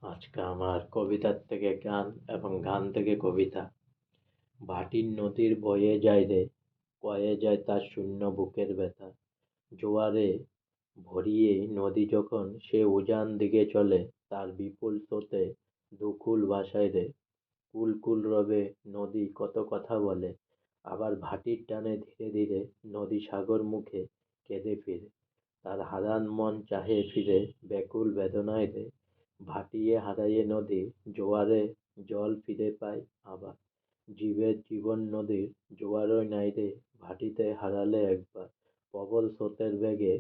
আজকে আমার কবিতার থেকে গান এবং গান থেকে কবিতা। ভাটির নদীর বয়ে যায় রে, কয়ে যায় তার শূন্য বুকের ব্যথা। জোয়ারে ভরিয়ে নদী যখন সে উজান দিকে চলে, তার বিপুল স্রোতে দুকুল ভাসায় রে। কুল কুল রবে নদী কত কথা বলে, আবার ভাটির টানে ধীরে ধীরে নদী সাগর মুখে কেঁদে ফিরে। তার হারান মন চাহে ফিরে ব্যাকুল বেদনায় রে। ভাটিয়ে হারায়ে নদী জোয়ারে জল ফিরে পায় আবার। জীবের জীবন নদীর জোয়ারই নাই রে, ভাটিতে হারালে একবার। প্রবল স্রোতের বেগে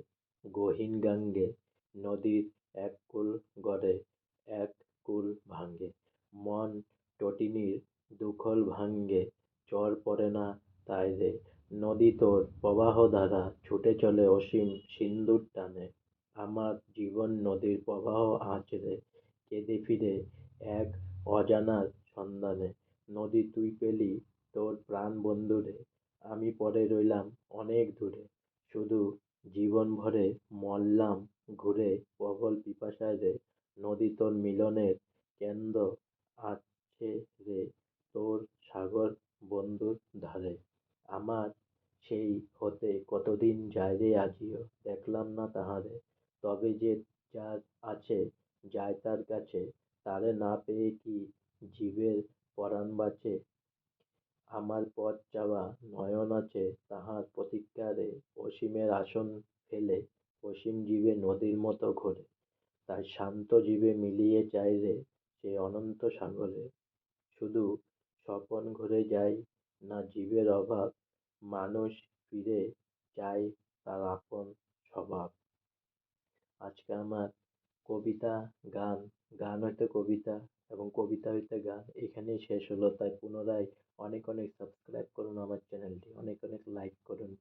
গহীন গাঙ্গে নদীর এক কূল গড়ে, এক কূল ভাঙ্গে। মন টটিনির দুখল ভাঙ্গে, চর পড়ে না তাই রে। নদী তোর প্রবাহ ধারা ছুটে চলে অসীম সিন্ধুর টানে। আমার জীবন নদীর প্রবাহ আজ রে, কেঁদে ফিরে এক অজানার সন্ধানে। নদী তুই পেলি তোর প্রাণ বন্ধুরে, আমি পড়ে রইলাম অনেক দূরে। শুধু জীবন ভরে মরলাম ঘুরে প্রবল পিপাসায় রে। নদী তোর মিলনের কেন্দ্র আছে রে, তোর সাগর বন্ধুর ধারে। আমার সেই হতে কতদিন যায় রে আজিও, দেখলাম না তাহারে। তবে যে যার আছে যায় তার কাছে, তারে না পেয়ে কি জীবের পরাণ বাঁচে। আমার পথ চাওয়া নয়ন আছে তাহার প্রতীক্ষারে, অসীমের আসন ফেলে অসীম জীবে নদীর মতো ঘোরে। তাই শান্ত জীবে মিলিয়ে চায় রে সে অনন্ত সাগরে। শুধু স্বপন ঘুরে যায় না জীবের অভাব, মানুষ ফিরে চায় তার আপন স্বভাব। আজকে আমার কবিতা, গান, গান হইতে কবিতা এবং কবিতা হইতে গান এখানেই শেষ হলো। তাই পুনরায় অনেক অনেক সাবস্ক্রাইব করুন আমার চ্যানেলটি, অনেক অনেক লাইক করুন।